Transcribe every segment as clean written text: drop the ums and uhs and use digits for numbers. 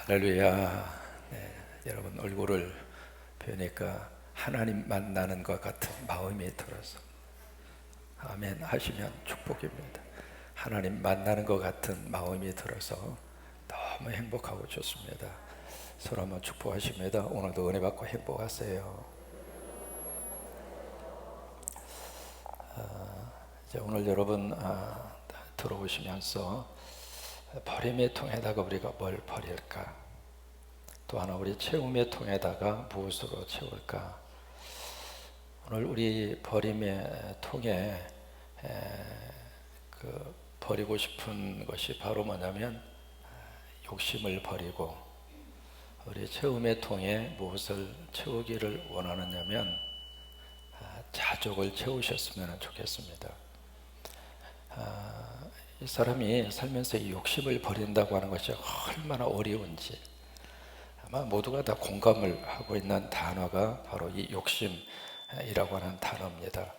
할렐루야. 네, 여러분 얼굴을 뵈니까 하나님 만나는 것 같은 마음이 들어서 아멘 하시면 축복입니다. 하나님 만나는 것 같은 마음이 들어서 너무 행복하고 좋습니다. 서로 한번 축복하십니다. 오늘도 은혜 받고 행복하세요. 이제 오늘 여러분 들어오시면서 버림의 통에다가 우리가 뭘 버릴까? 또 하나 우리 채움의 통에다가 무엇으로 채울까? 오늘 우리 버림의 통에 버리고 싶은 것이 바로 뭐냐면 욕심을 버리고, 우리 채움의 통에 무엇을 채우기를 원하느냐면 자족을 채우셨으면 좋겠습니다. 이 사람이 살면서 이 욕심을 버린다고 하는 것이 얼마나 어려운지 아마 모두가 다 공감을 하고 있는 단어가 바로 이 욕심이라고 하는 단어입니다.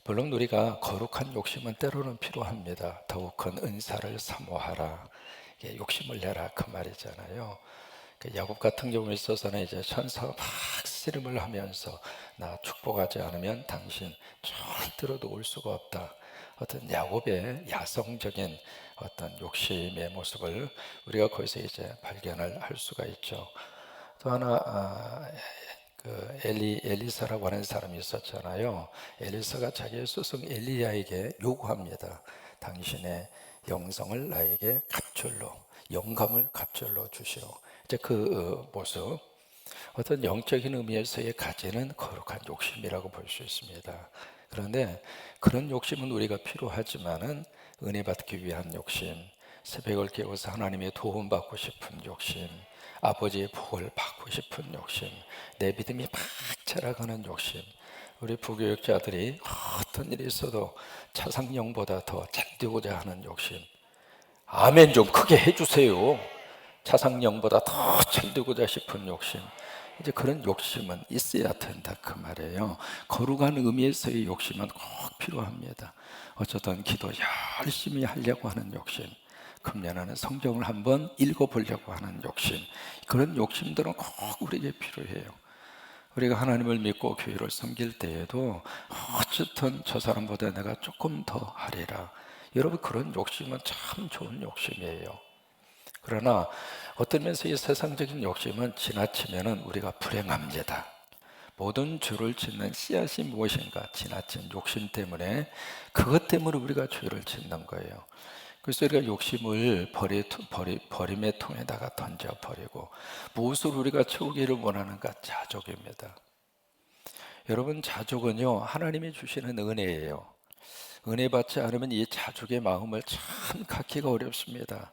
물론 우리가 거룩한 욕심은 때로는 필요합니다. 더욱 큰 은사를 사모하라, 욕심을 내라, 그 말이잖아요. 야곱 같은 경우에 있어서는 이제 천사가 막 씨름을 하면서 나 축복하지 않으면 당신 절대로도 올 수가 없다. 어떤 야곱의 야성적인 어떤 욕심의 모습을 우리가 거기서 이제 발견을 할 수가 있죠. 또 하나 엘리사라고 하는 사람이 있었잖아요. 엘리사가 자기의 스승 엘리야에게 요구합니다. 당신의 영성을 나에게 갑절로, 영감을 갑절로 주시오. 이제 그 모습, 어떤 영적인 의미에서의 가지는 거룩한 욕심이라고 볼 수 있습니다. 그런데 그런 욕심은 우리가 필요하지만은 은혜 받기 위한 욕심, 새벽을 깨워서 하나님의 도움 받고 싶은 욕심, 아버지의 복을 받고 싶은 욕심, 내 믿음이 막 자라가는 욕심, 우리 부교육자들이 어떤 일이 있어도 차상령보다 더 잘 되고자 하는 욕심, 아멘 좀 크게 해주세요. 차상령보다 더 잘 되고자 싶은 욕심, 이제 그런 욕심은 있어야 된다, 그 말이에요. 거룩한 의미에서의 욕심은 꼭 필요합니다. 어쩌든 기도 열심히 하려고 하는 욕심, 금년에는 성경을 한번 읽어보려고 하는 욕심, 그런 욕심들은 꼭 우리에게 필요해요. 우리가 하나님을 믿고 교회를 섬길 때에도 어쨌든 저 사람보다 내가 조금 더 하리라, 여러분 그런 욕심은 참 좋은 욕심이에요. 그러나 어떤 면에서 이 세상적인 욕심은 지나치면 우리가 불행합니다. 모든 죄를 짓는 씨앗이 무엇인가? 지나친 욕심 때문에, 그것 때문에 우리가 죄를 짓는 거예요. 그래서 우리가 욕심을 버림의 통에다가 던져버리고, 무엇을 우리가 채우기를 원하는가? 자족입니다. 여러분, 자족은요 하나님이 주시는 은혜예요. 은혜 받지 않으면 이 자족의 마음을 참 갖기가 어렵습니다.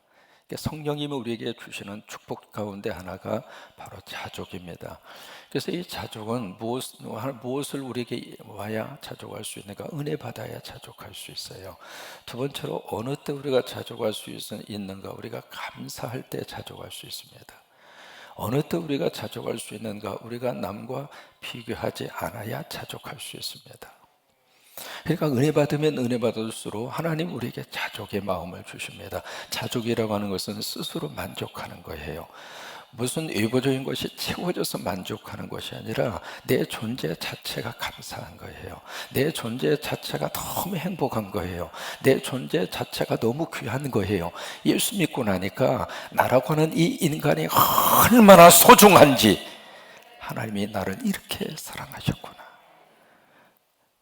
성령님이 우리에게 주시는 축복 가운데 하나가 바로 자족입니다. 그래서 이 자족은 무엇을 우리에게 와야 자족할 수 있는가? 은혜 받아야 자족할 수 있어요. 두 번째로, 어느 때 우리가 자족할 수 있는가? 우리가 감사할 때 자족할 수 있습니다. 어느 때 우리가 자족할 수 있는가? 우리가 남과 비교하지 않아야 자족할 수 있습니다. 그러니까 은혜 받으면 은혜 받을수록 하나님 우리에게 자족의 마음을 주십니다. 자족이라고 하는 것은 스스로 만족하는 거예요. 무슨 외부적인 것이 채워져서 만족하는 것이 아니라 내 존재 자체가 감사한 거예요. 내 존재 자체가 너무 행복한 거예요. 내 존재 자체가 너무 귀한 거예요. 예수 믿고 나니까 나라고 하는 이 인간이 얼마나 소중한지, 하나님이 나를 이렇게 사랑하셨구나.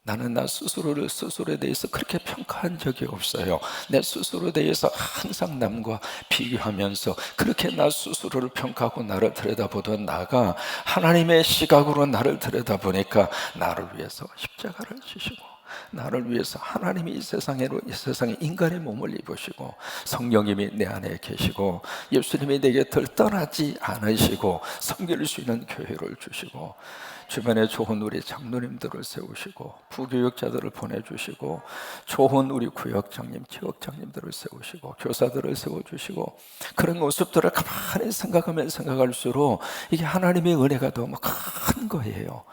나는 나 스스로에 대해서 그렇게 평가한 적이 없어요. 내 스스로에 대해서 항상 남과 비교하면서 그렇게 나 스스로를 평가하고 나를 들여다보던 나가 하나님의 시각으로 나를 들여다보니까 나를 위해서 십자가를 지시고, 나를 위해서 하나님이 이 세상에 인간의 몸을 입으시고, 성령님이 내 안에 계시고, 예수님이 내 곁을 떠나지 않으시고 섬길 수 있는 교회를 주시고, 주변에 좋은 우리 장로님들을 세우시고, 부교육자들을 보내주시고, 좋은 우리 구역장님, 지역장님들을 세우시고, 교사들을 세워주시고, 그런 모습들을 가만히 생각하면 생각할수록 이게 하나님의 은혜가 너무 큰 거예요.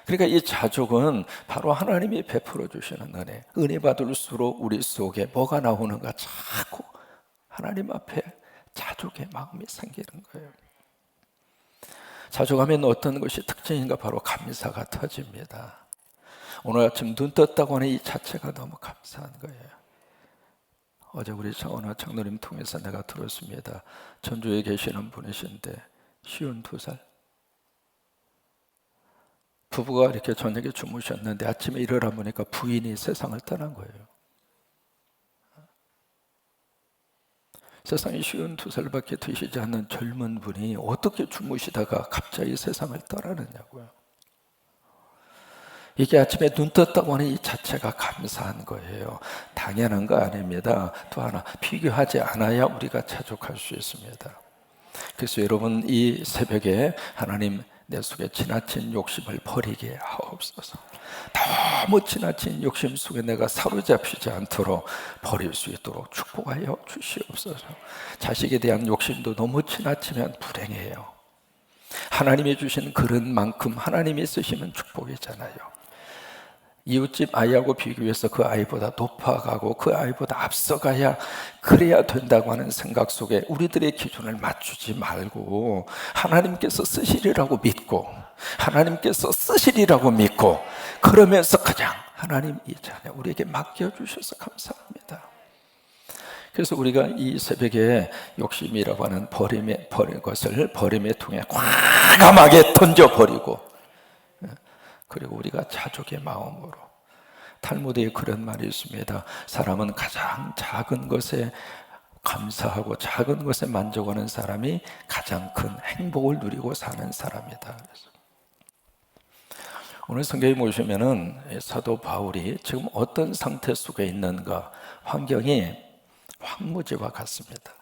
그러니까 이 자족은 바로 하나님이 베풀어 주시는 은혜 받을수록 우리 속에 뭐가 나오는가? 자꾸 하나님 앞에 자족 가족의 마음이 생기는 거예요. 자주 가면 어떤 것이 특징인가? 바로 감사가 터집니다. 오늘 아침 눈 떴다고 하는 이 자체가 너무 감사한 거예요. 어제 우리 어느 장로님 통해서 내가 들었습니다. 전주에 계시는 분이신데 52살 부부가 이렇게 저녁에 주무셨는데 아침에 일어나 보니까 부인이 세상을 떠난 거예요. 세상에 52살밖에 되시지 않는 젊은 분이 어떻게 주무시다가 갑자기 세상을 떠나느냐고요. 이게 아침에 눈 떴다고 하는 이 자체가 감사한 거예요. 당연한 거 아닙니다. 또 하나, 비교하지 않아야 우리가 자족할 수 있습니다. 그래서 여러분, 이 새벽에 하나님, 내 속에 지나친 욕심을 버리게 하옵소서. 너무 지나친 욕심 속에 내가 사로잡히지 않도록 버릴 수 있도록 축복하여 주시옵소서. 자식에 대한 욕심도 너무 지나치면 불행해요. 하나님이 주신 그릇만큼 하나님이 쓰시면 축복이잖아요. 이웃집 아이하고 비교해서 그 아이보다 높아가고 그 아이보다 앞서가야 그래야 된다고 하는 생각 속에 우리들의 기준을 맞추지 말고 하나님께서 쓰시리라고 믿고 하나님께서 쓰시리라고 믿고 그러면서 그냥 하나님 이 자녀 우리에게 맡겨주셔서 감사합니다. 그래서 우리가 이 새벽에 욕심이라고 하는 버린 것을 버림의 통에 과감하게 던져버리고 그리고 우리가 자족의 마음으로 탈무드에 그런 말이 있습니다. 사람은 가장 작은 것에 감사하고 작은 것에 만족하는 사람이 가장 큰 행복을 누리고 사는 사람이다. 그래서 오늘 성경에 보시면은 사도 바울이 지금 어떤 상태 속에 있는가, 환경이 황무지와 같습니다.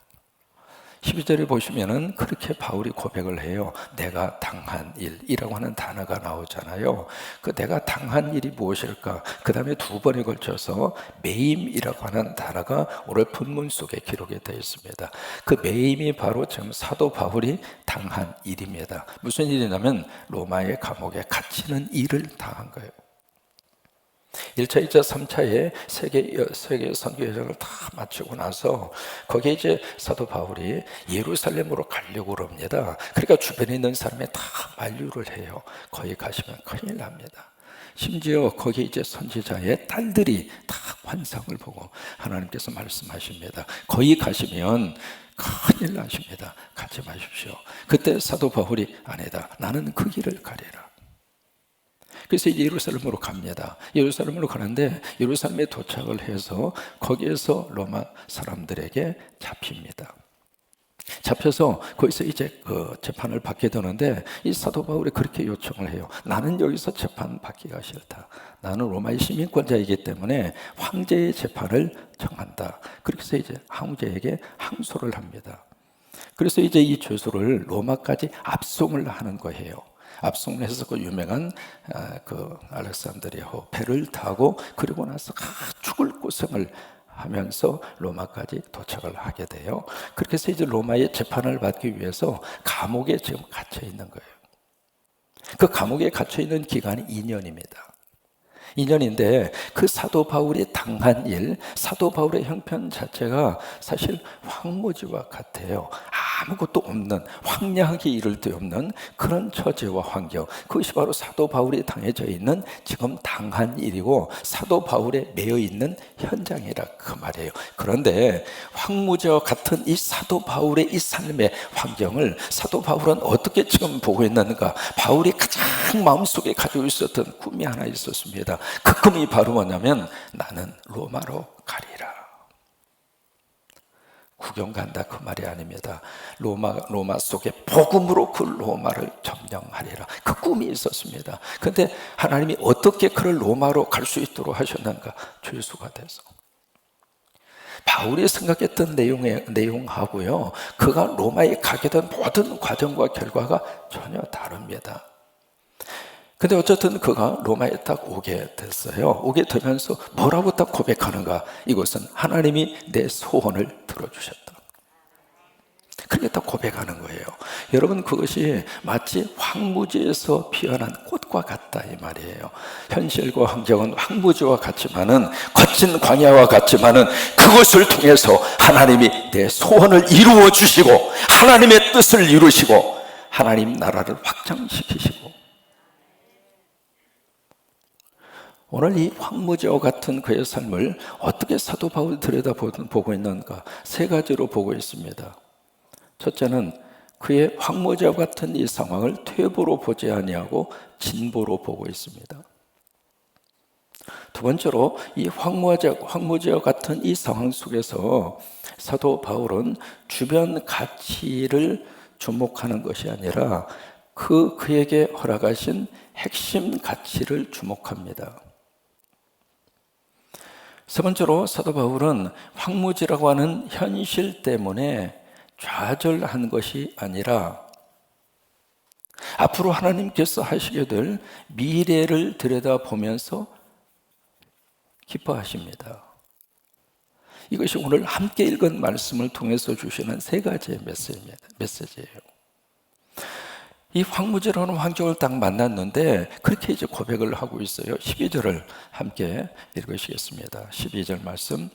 12절에 보시면은 그렇게 바울이 고백을 해요. 내가 당한 일이라고 하는 단어가 나오잖아요. 그 내가 당한 일이 무엇일까? 그 다음에 두 번에 걸쳐서 매임이라고 하는 단어가 오늘 본문 속에 기록이 되어 있습니다. 그 매임이 바로 지금 사도 바울이 당한 일입니다. 무슨 일이냐면 로마의 감옥에 갇히는 일을 당한 거예요. 1차, 2차, 3차에 세계 선교 여정을 다 마치고 나서 거기에 이제 사도 바울이 예루살렘으로 가려고 합니다. 그러니까 주변에 있는 사람이 다 만류를 해요. 거기 가시면 큰일 납니다. 심지어 거기에 이제 선지자의 딸들이 다 환상을 보고 하나님께서 말씀하십니다. 거기 가시면 큰일 나십니다. 가지 마십시오. 그때 사도 바울이 아니다. 나는 그 길을 가리라. 그래서 예루살렘으로 갑니다. 예루살렘으로 가는데 예루살렘에 도착을 해서 거기에서 로마 사람들에게 잡힙니다. 잡혀서 거기서 이제 그 재판을 받게 되는데 이 사도 바울이 그렇게 요청을 해요. 나는 여기서 재판 받기가 싫다. 나는 로마의 시민권자이기 때문에 황제의 재판을 정한다. 그렇게 해서 이제 황제에게 항소를 합니다. 그래서 이제 이 죄수를 로마까지 압송을 하는 거예요. 압송을 해서 그 유명한 그 알렉산드리아 배를 타고 그리고 나서 죽을 고생을 하면서 로마까지 도착을 하게 돼요. 그렇게 해서 이제 로마의 재판을 받기 위해서 감옥에 지금 갇혀 있는 거예요. 그 감옥에 갇혀 있는 기간이 2년입니다. 2년인데 그 사도 바울이 당한 일, 사도 바울의 형편 자체가 사실 황무지와 같아요. 아무것도 없는, 황량하게 이를 데 없는 그런 처지와 환경, 그것이 바로 사도 바울이 당해져 있는 지금 당한 일이고 사도 바울에 매여 있는 현장이라 그 말이에요. 그런데 황무지와 같은 이 사도 바울의 이 삶의 환경을 사도 바울은 어떻게 지금 보고 있는가? 바울이 가장 마음속에 가지고 있었던 꿈이 하나 있었습니다. 그 꿈이 바로 뭐냐면 나는 로마로 가리라. 구경 간다 그 말이 아닙니다. 로마 속에 복음으로 그 로마를 점령하리라. 그 꿈이 있었습니다. 그런데 하나님이 어떻게 그를 로마로 갈 수 있도록 하셨는가? 죄수가 돼서. 바울이 생각했던 내용하고요, 그가 로마에 가게 된 모든 과정과 결과가 전혀 다릅니다. 근데 어쨌든 그가 로마에 딱 오게 됐어요. 오게 되면서 뭐라고 딱 고백하는가? 이것은 하나님이 내 소원을 들어주셨다. 그러겠다 고백하는 거예요. 여러분, 그것이 마치 황무지에서 피어난 꽃과 같다 이 말이에요. 현실과 환경은 황무지와 같지만은, 거친 광야와 같지만은, 그것을 통해서 하나님이 내 소원을 이루어 주시고 하나님의 뜻을 이루시고 하나님 나라를 확장시키시고, 오늘 이 황무지와 같은 그의 삶을 어떻게 사도 바울이 들여다보고 있는가? 세 가지로 보고 있습니다. 첫째는 그의 황무지와 같은 이 상황을 퇴보로 보지 아니하고 진보로 보고 있습니다. 두 번째로 이 황무지와 같은 이 상황 속에서 사도 바울은 주변 가치를 주목하는 것이 아니라 그에게 허락하신 핵심 가치를 주목합니다. 세 번째로 사도 바울은 황무지라고 하는 현실 때문에 좌절한 것이 아니라 앞으로 하나님께서 하시게 될 미래를 들여다보면서 기뻐하십니다. 이것이 오늘 함께 읽은 말씀을 통해서 주시는 세 가지의 메시지예요. 이 황무지라는 환경을 딱 만났는데 그렇게 이제 고백을 하고 있어요. 12절을 함께 읽으시겠습니다. 12절 말씀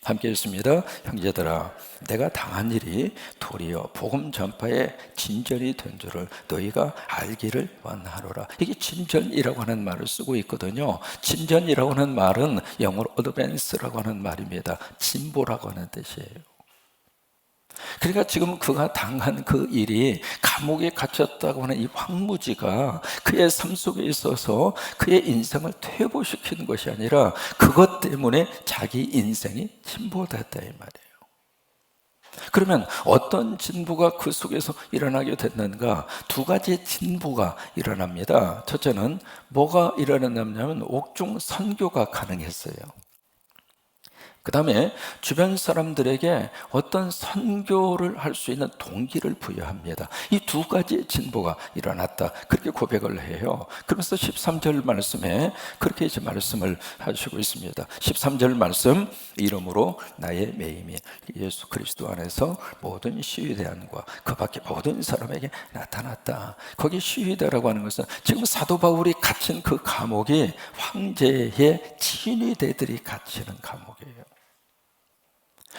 함께 읽습니다. 형제들아, 내가 당한 일이 도리어 복음 전파의 진전이 된 줄을 너희가 알기를 원하노라. 이게 진전이라고 하는 말을 쓰고 있거든요. 진전이라고 하는 말은 영어로 advance라고 하는 말입니다. 진보라고 하는 뜻이에요. 그러니까 지금 그가 당한 그 일이, 감옥에 갇혔다고 하는 이 황무지가 그의 삶 속에 있어서 그의 인생을 퇴보시키는 것이 아니라 그것 때문에 자기 인생이 진보됐다 이 말이에요. 그러면 어떤 진보가 그 속에서 일어나게 됐는가? 두 가지의 진보가 일어납니다. 첫째는 뭐가 일어났냐면 옥중 선교가 가능했어요. 그 다음에 주변 사람들에게 어떤 선교를 할 수 있는 동기를 부여합니다. 이 두 가지의 진보가 일어났다, 그렇게 고백을 해요. 그러면서 13절 말씀에 그렇게 이제 말씀을 하시고 있습니다. 13절 말씀, 이름으로 나의 매임이 예수 그리스도 안에서 모든 시위대안과 그 밖에 모든 사람에게 나타났다. 거기 시위대라고 하는 것은 지금 사도 바울이 갇힌 그 감옥이 황제의 친위대들이 갇히는 감옥이에요.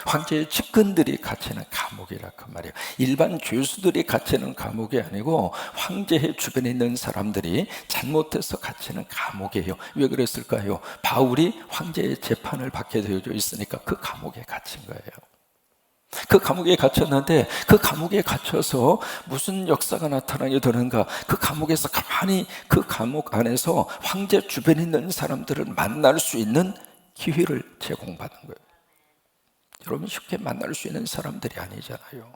황제의 측근들이 갇히는 감옥이라 그 말이에요. 일반 죄수들이 갇히는 감옥이 아니고 황제의 주변에 있는 사람들이 잘못해서 갇히는 감옥이에요. 왜 그랬을까요? 바울이 황제의 재판을 받게 되어져 있으니까 그 감옥에 갇힌 거예요. 그 감옥에 갇혔는데 그 감옥에 갇혀서 무슨 역사가 나타나게 되는가? 그 감옥에서 가만히 그 감옥 안에서 황제 주변에 있는 사람들을 만날 수 있는 기회를 제공받은 거예요. 여러분, 쉽게 만날 수 있는 사람들이 아니잖아요.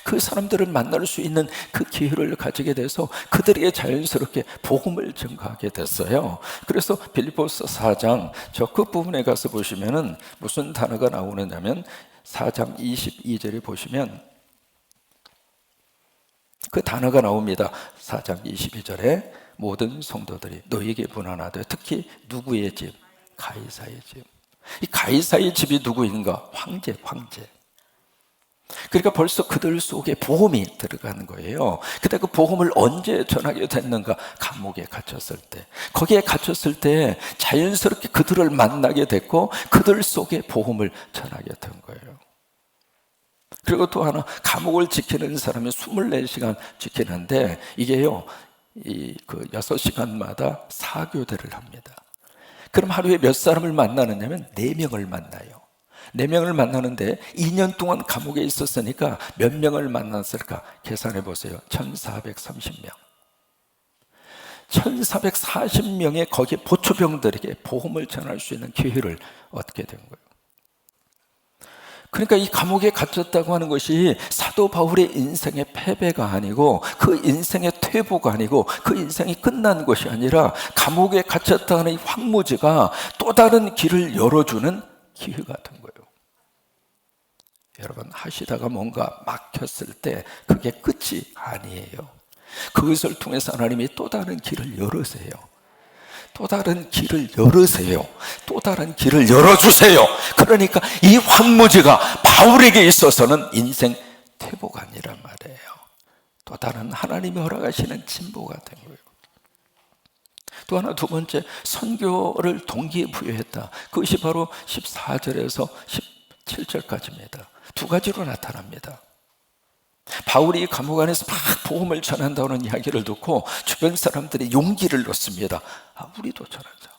그 사람들을 만날 수 있는 그 기회를 가지게 돼서 그들에게 자연스럽게 복음을 전가하게 됐어요. 그래서 빌립보서 4장 저 끝부분에 가서 보시면은 무슨 단어가 나오느냐면 4장 22절에 보시면 그 단어가 나옵니다. 4장 22절에 모든 성도들이 너희에게 문안하되, 특히 누구의 집? 가이사의 집. 이 가이사의 집이 누구인가? 황제. 그러니까 벌써 그들 속에 복음이 들어가는 거예요. 근데 그 복음을 언제 전하게 됐는가? 감옥에 갇혔을 때. 거기에 갇혔을 때 자연스럽게 그들을 만나게 됐고 그들 속에 복음을 전하게 된 거예요. 그리고 또 하나, 감옥을 지키는 사람이 24시간 지키는데 이게요, 그 6시간마다 사교대를 합니다. 그럼 하루에 몇 사람을 만나느냐면 4명을 만나요. 4명을 만나는데 2년 동안 감옥에 있었으니까 몇 명을 만났을까? 계산해 보세요. 1430명. 1440명의 거기 보초병들에게 복음을 전할 수 있는 기회를 얻게 된 거예요. 그러니까 이 감옥에 갇혔다고 하는 것이 사도 바울의 인생의 패배가 아니고, 그 인생의 퇴보가 아니고, 그 인생이 끝난 것이 아니라 감옥에 갇혔다는 이 황무지가 또 다른 길을 열어주는 기회가 된 거예요. 여러분, 하시다가 뭔가 막혔을 때 그게 끝이 아니에요. 그것을 통해서 하나님이 또 다른 길을 열으세요. 또 다른 길을 열으세요. 또 다른 길을 열어주세요. 그러니까 이 황무지가 바울에게 있어서는 인생 퇴보가 아니란 말이에요. 또 다른 하나님이 허락하시는 진보가 된 거예요. 또 하나, 두 번째, 선교를 동기부여했다. 그것이 바로 14절에서 17절까지입니다. 두 가지로 나타납니다. 바울이 감옥 안에서 막 복음을 전한다는 이야기를 듣고 주변 사람들이 용기를 얻습니다. 우리도 전하자.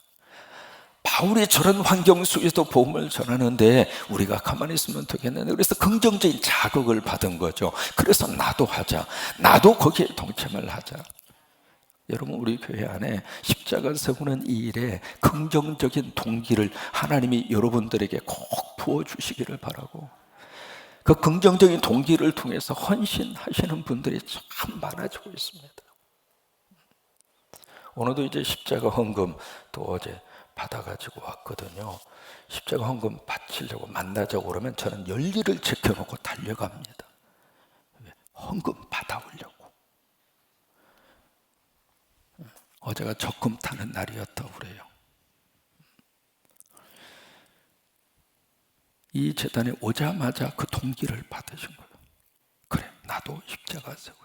바울이 저런 환경 속에서 복음을 전하는데 우리가 가만히 있으면 되겠는데, 그래서 긍정적인 자극을 받은 거죠. 그래서 나도 하자, 나도 거기에 동참을 하자. 여러분, 우리 교회 안에 십자가 세우는 이 일에 긍정적인 동기를 하나님이 여러분들에게 꼭 부어주시기를 바라고, 그 긍정적인 동기를 통해서 헌신하시는 분들이 참 많아지고 있습니다. 오늘도 이제 십자가 헌금 또 어제 받아가지고 왔거든요. 십자가 헌금 바치려고 만나자고 그러면 저는 열일을 제껴놓고 달려갑니다. 헌금 받아오려고. 어제가 적금 타는 날이었다고 그래요. 이 재단에 오자마자 그 동기를 받으신 거예요. 그래, 나도 십자가 세우자.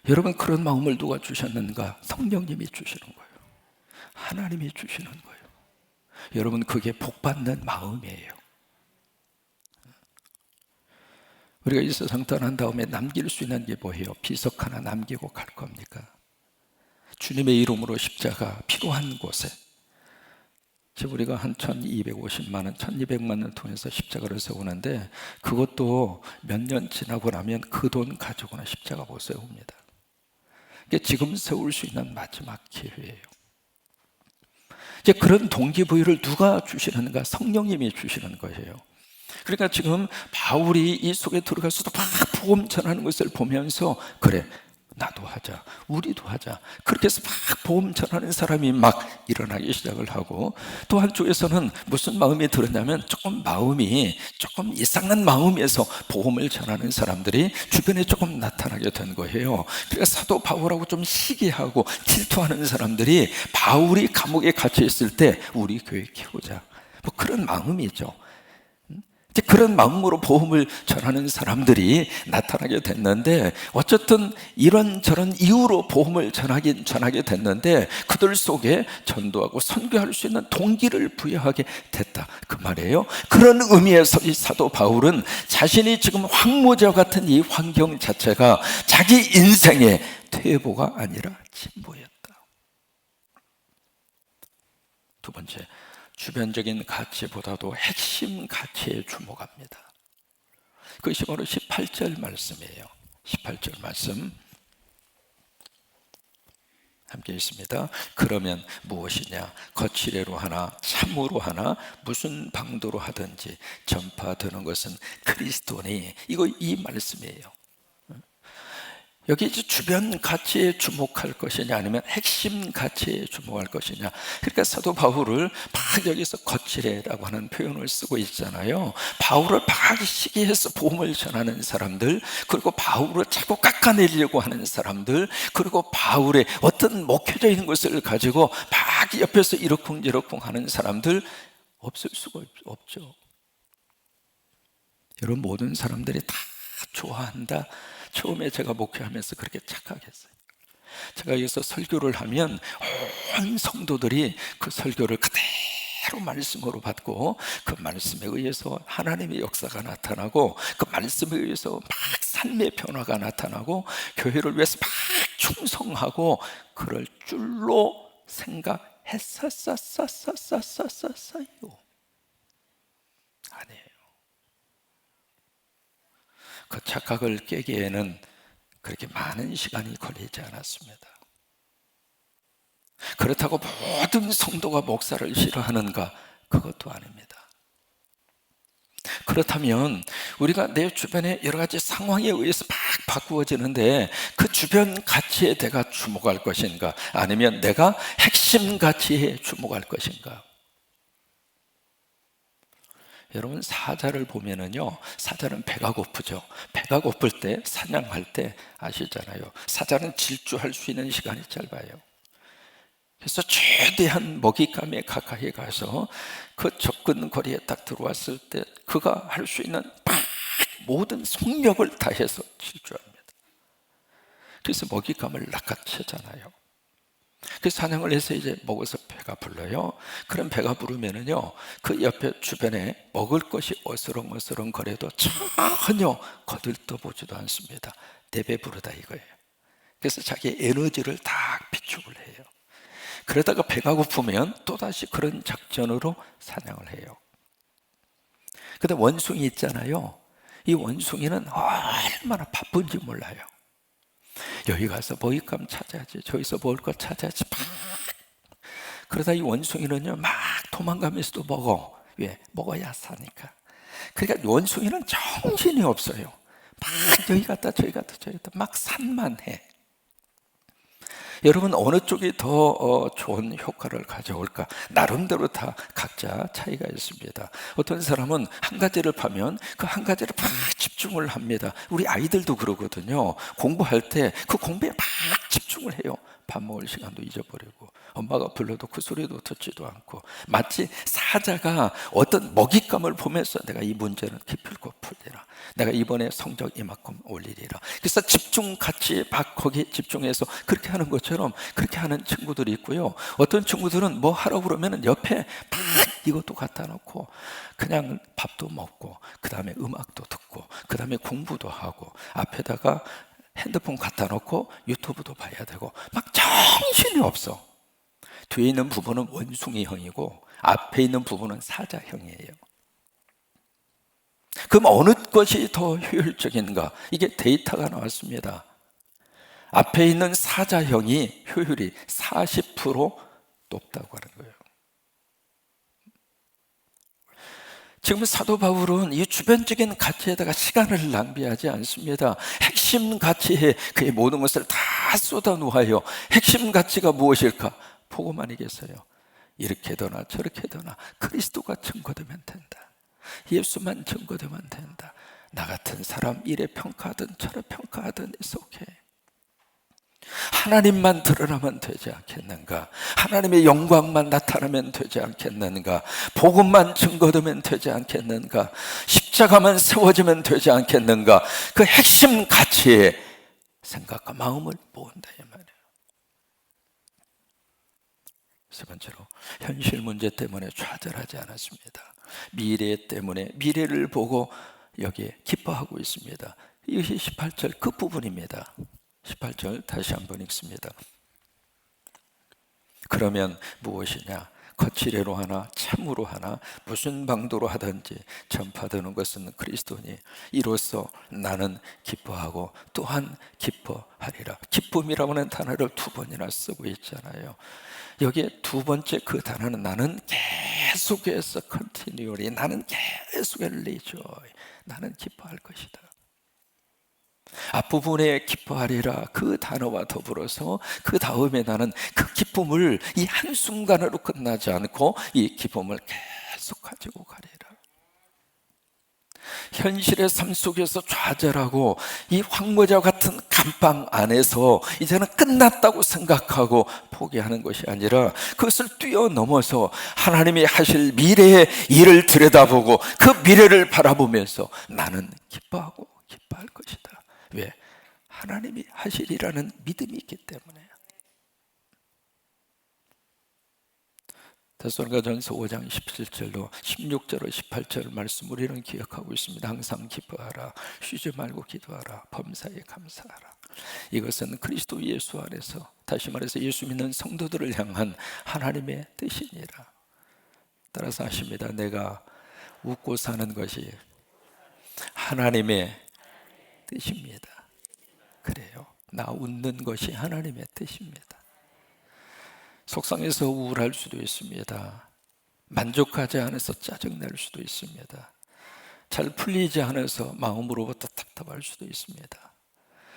여러분, 그런 마음을 누가 주셨는가? 성령님이 주시는 거예요. 하나님이 주시는 거예요. 여러분, 그게 복받는 마음이에요. 우리가 이 세상 떠난 다음에 남길 수 있는 게 뭐예요? 비석 하나 남기고 갈 겁니까? 주님의 이름으로 십자가 필요한 곳에, 지금 우리가 한 1250만 원, 1200만 원을 통해서 십자가를 세우는데, 그것도 몇 년 지나고 나면 그 돈 가지고는 십자가 못 세웁니다. 이게 지금 세울 수 있는 마지막 기회예요. 이제 그런 동기부여를 누가 주시는가? 성령님이 주시는 거예요. 그러니까 지금 바울이 이 속에 들어가서도 막 복음 전하는 것을 보면서, 그래, 나도 하자, 우리도 하자. 그렇게 해서 막 복음 전하는 사람이 막 일어나기 시작을 하고, 또 한쪽에서는 무슨 마음이 들었냐면, 마음이 조금 이상한 마음에서 복음을 전하는 사람들이 주변에 조금 나타나게 된 거예요. 그러니까 사도 바울하고 좀 시기하고 질투하는 사람들이 바울이 감옥에 갇혀 있을 때 우리 교회 키우자, 뭐 그런 마음이죠. 그런 마음으로 복음을 전하는 사람들이 나타나게 됐는데, 어쨌든 이런저런 이유로 복음을 전하게 됐는데, 그들 속에 전도하고 선교할 수 있는 동기를 부여하게 됐다, 그 말이에요. 그런 의미에서 이 사도 바울은 자신이 지금 황무지와 같은 이 환경 자체가 자기 인생의 퇴보가 아니라 진보였다. 두 번째, 주변적인 가치보다도 핵심 가치에 주목합니다. 그것이 바로 18절 말씀이에요. 18절 말씀 함께 있습니다. 그러면 무엇이냐? 거칠애로 하나 참으로 하나 무슨 방도로 하든지 전파되는 것은 그리스도니. 이 말씀이에요. 여기 이제 주변 가치에 주목할 것이냐, 아니면 핵심 가치에 주목할 것이냐. 그러니까 사도 바울을 막 여기서 거칠애라고 하는 표현을 쓰고 있잖아요. 바울을 막 시기해서 복음을 전하는 사람들, 그리고 바울을 자꾸 깎아내리려고 하는 사람들, 그리고 바울의 어떤 목표적인 것을 가지고 막 옆에서 이러쿵저러쿵 하는 사람들 없을 수가 없죠. 여러분, 모든 사람들이 다 좋아한다. 처음에 제가 목회하면서 그렇게 착각했어요. 제가 여기서 설교를 하면 온 성도들이 그 설교를 그대로 말씀으로 받고, 그 말씀에 의해서 하나님의 역사가 나타나고, 그 말씀에 의해서 막 삶의 변화가 나타나고, 교회를 위해서 막 충성하고 그럴 줄로 생각했었어요. 아니에요. 그 착각을 깨기에는 그렇게 많은 시간이 걸리지 않았습니다. 그렇다고 모든 성도가 목사를 싫어하는가? 그것도 아닙니다. 그렇다면 우리가 내 주변의 여러 가지 상황에 의해서 막 바꾸어지는데, 그 주변 가치에 내가 주목할 것인가? 아니면 내가 핵심 가치에 주목할 것인가? 여러분, 사자를 보면은요, 사자는 배가 고프죠. 배가 고플 때, 사냥할 때 아시잖아요. 사자는 질주할 수 있는 시간이 짧아요. 그래서 최대한 먹잇감에 가까이 가서 그 접근거리에 딱 들어왔을 때 그가 할 수 있는 모든 속력을 다해서 질주합니다. 그래서 먹잇감을 낚아채잖아요. 그 사냥을 해서 이제 먹어서 배가 불러요. 그럼 배가 부르면은요, 그 옆에 주변에 먹을 것이 어스렁어스렁 거려도 전혀 거들떠보지도 않습니다. 내 배 부르다 이거예요. 그래서 자기 에너지를 다 비축을 해요. 그러다가 배가 고프면 또다시 그런 작전으로 사냥을 해요. 근데 원숭이 있잖아요. 이 원숭이는 얼마나 바쁜지 몰라요. 여기 가서 먹잇감 찾아야지, 저기서 먹을 것 찾아야지. 그러다 이 원숭이는요, 막 도망가면서도 먹어. 왜? 먹어야 사니까. 그러니까 원숭이는 정신이 없어요. 막 여기 갔다 저기 갔다 저기 갔다 막 산만 해. 여러분, 어느 쪽이 더 좋은 효과를 가져올까? 나름대로 다 각자 차이가 있습니다. 어떤 사람은 한 가지를 파면 그 한 가지를 막 집중을 합니다. 우리 아이들도 그러거든요. 공부할 때 그 공부에 막 집중을 해요. 밥 먹을 시간도 잊어버리고 엄마가 불러도 그 소리도 듣지도 않고, 마치 사자가 어떤 먹잇감을 보면서 내가 이 문제는 기필코 풀리라, 내가 이번에 성적 이만큼 올리리라. 그래서 집중같이 막 거기에 집중해서 그렇게 하는 것처럼 그렇게 하는 친구들이 있고요. 어떤 친구들은 뭐 하라고 그러면 옆에 막 이것도 갖다 놓고 그냥 밥도 먹고 그 다음에 음악도 듣고 그 다음에 공부도 하고 앞에다가 핸드폰 갖다 놓고 유튜브도 봐야 되고 막 정신이 없어. 뒤에 있는 부분은 원숭이형이고 앞에 있는 부분은 사자형이에요. 그럼 어느 것이 더 효율적인가? 이게 데이터가 나왔습니다. 앞에 있는 사자형이 효율이 40% 높다고 하는 거예요. 지금 사도 바울은 이 주변적인 가치에다가 시간을 낭비하지 않습니다. 핵심 가치에 그의 모든 것을 다 쏟아 놓아요. 핵심 가치가 무엇일까? 복음만이겠어요. 이렇게 되나 저렇게 되나 그리스도가 증거되면 된다. 예수만 증거되면 된다. 나 같은 사람 이래 평가하든 저래 평가하든 it's okay. 하나님만 드러나면 되지 않겠는가? 하나님의 영광만 나타나면 되지 않겠는가? 복음만 증거되면 되지 않겠는가? 십자가만 세워지면 되지 않겠는가? 그 핵심 가치에 생각과 마음을 모은다 이 말이에요. 세 번째로, 현실 문제 때문에 좌절하지 않았습니다. 미래 때문에 미래를 보고 여기에 기뻐하고 있습니다. 이것이 18절 그 부분입니다. 18절 다시 한번 읽습니다. 그러면 무엇이냐? 거칠애로 하나 참으로 하나 무슨 방도로 하든지 전파되는 것은 그리스도니 이로써 나는 기뻐하고 또한 기뻐하리라. 기쁨이라고 하는 단어를 두 번이나 쓰고 있잖아요. 여기에 두 번째 그 단어는 나는 계속해서 continually, 나는 계속해서 rejoice, 나는 기뻐할 것이다. 앞부분에 기뻐하리라 그 단어와 더불어서 그 다음에 나는 그 기쁨을 이 한순간으로 끝나지 않고 이 기쁨을 계속 가지고 가리라. 현실의 삶 속에서 좌절하고 이 황무지와 같은 감방 안에서 이제는 끝났다고 생각하고 포기하는 것이 아니라 그것을 뛰어넘어서 하나님이 하실 미래의 일을 들여다보고 그 미래를 바라보면서 나는 기뻐하고 기뻐할 것이다. 왜? 하나님이 하시리라는 믿음이 있기 때문에요. 데살로니가전서 5장 17절로 16절로 18절 말씀 우리는 기억하고 있습니다. 항상 기뻐하라, 쉬지 말고 기도하라, 범사에 감사하라. 이것은 그리스도 예수 안에서, 다시 말해서 예수 믿는 성도들을 향한 하나님의 뜻이니라. 따라서 하십니다. 내가 웃고 사는 것이 하나님의 뜻입니다. 그래요. 나 웃는 것이 하나님의 뜻입니다. 속상해서 우울할 수도 있습니다. 만족하지 않아서 짜증낼 수도 있습니다. 잘 풀리지 않아서 마음으로부터 답답할 수도 있습니다.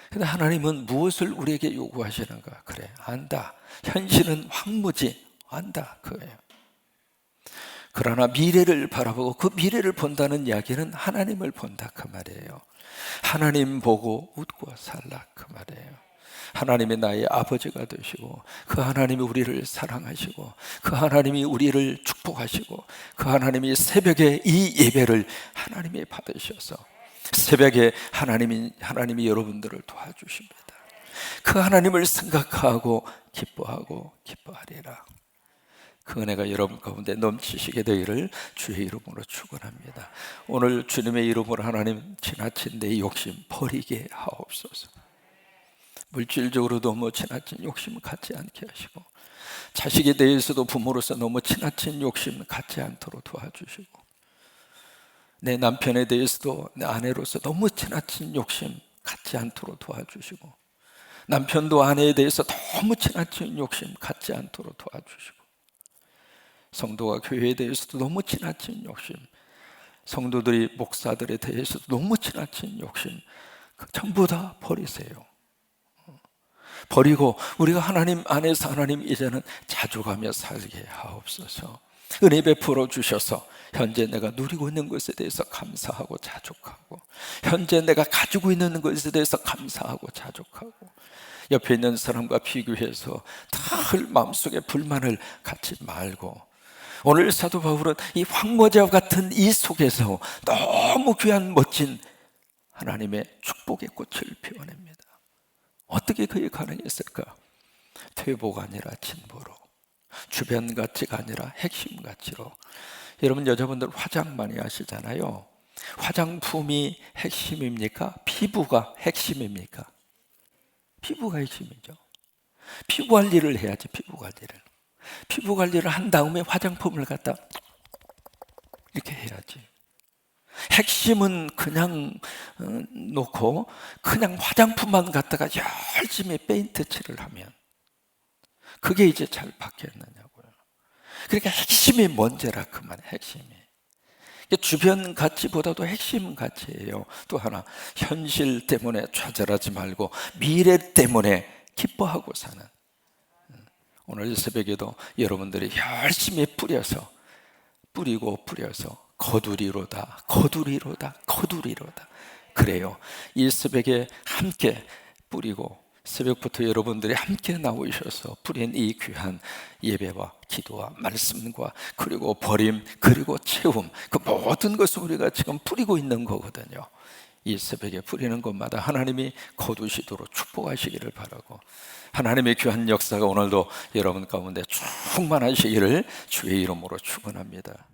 근데 하나님은 무엇을 우리에게 요구하시는가? 그래, 안다. 현실은 황무지, 안다. 그거예요. 그러나 미래를 바라보고 그 미래를 본다는 이야기는 하나님을 본다 그 말이에요. 하나님 보고 웃고 살라 그 말이에요. 하나님이 나의 아버지가 되시고, 그 하나님이 우리를 사랑하시고, 그 하나님이 우리를 축복하시고, 그 하나님이 새벽에 이 예배를 하나님이 받으셔서 새벽에 하나님이 여러분들을 도와주십니다. 그 하나님을 생각하고 기뻐하리라. 그 은혜가 여러분 가운데 넘치시게 되기를 주의 이름으로 축원합니다. 오늘 주님의 이름으로 하나님 지나친 내 욕심 버리게 하옵소서. 물질적으로 너무 지나친 욕심 갖지 않게 하시고, 자식에 대해서도 부모로서 너무 지나친 욕심 갖지 않도록 도와주시고, 내 남편에 대해서도 내 아내로서 너무 지나친 욕심 갖지 않도록 도와주시고, 남편도 아내에 대해서 너무 지나친 욕심 갖지 않도록 도와주시고, 성도가 교회에 대해서도 너무 지나친 욕심, 성도들이 목사들에 대해서도 너무 지나친 욕심 전부 다 버리세요. 버리고 우리가 하나님 안에서 하나님 이제는 자족하며 살게 하옵소서. 은혜 베풀어 주셔서 현재 내가 누리고 있는 것에 대해서 감사하고 자족하고, 현재 내가 가지고 있는 것에 대해서 감사하고 자족하고, 옆에 있는 사람과 비교해서 늘 마음속에 불만을 갖지 말고, 오늘 사도 바울은 이 황무지와 같은 이 속에서 너무 귀한 멋진 하나님의 축복의 꽃을 피워냅니다. 어떻게 그게 가능했을까? 퇴보가 아니라 진보로, 주변 가치가 아니라 핵심 가치로. 여러분, 여자분들 화장 많이 하시잖아요. 화장품이 핵심입니까? 피부가 핵심입니까? 피부가 핵심이죠. 피부 관리를 해야지. 피부 관리를 한 다음에 화장품을 갖다 이렇게 해야지. 핵심은 그냥 놓고 그냥 화장품만 갖다가 열심히 페인트 칠을 하면 그게 이제 잘 바뀌었느냐고요. 그러니까 핵심이 뭔지라 그 말, 핵심이. 주변 가치보다도 핵심 가치예요. 또 하나, 현실 때문에 좌절하지 말고 미래 때문에 기뻐하고 사는. 오늘 새벽에도 여러분들이 열심히 뿌려서 거두리로다. 그래요. 이 새벽에 함께 뿌리고, 새벽부터 여러분들이 함께 나오셔서 뿌린 이 귀한 예배와 기도와 말씀과 그리고 버림 그리고 채움, 그 모든 것을 우리가 지금 뿌리고 있는 거거든요. 이 새벽에 뿌리는 것마다 하나님이 거두시도록 축복하시기를 바라고, 하나님의 귀한 역사가 오늘도 여러분 가운데 충만하시기를 주의 이름으로 축원합니다.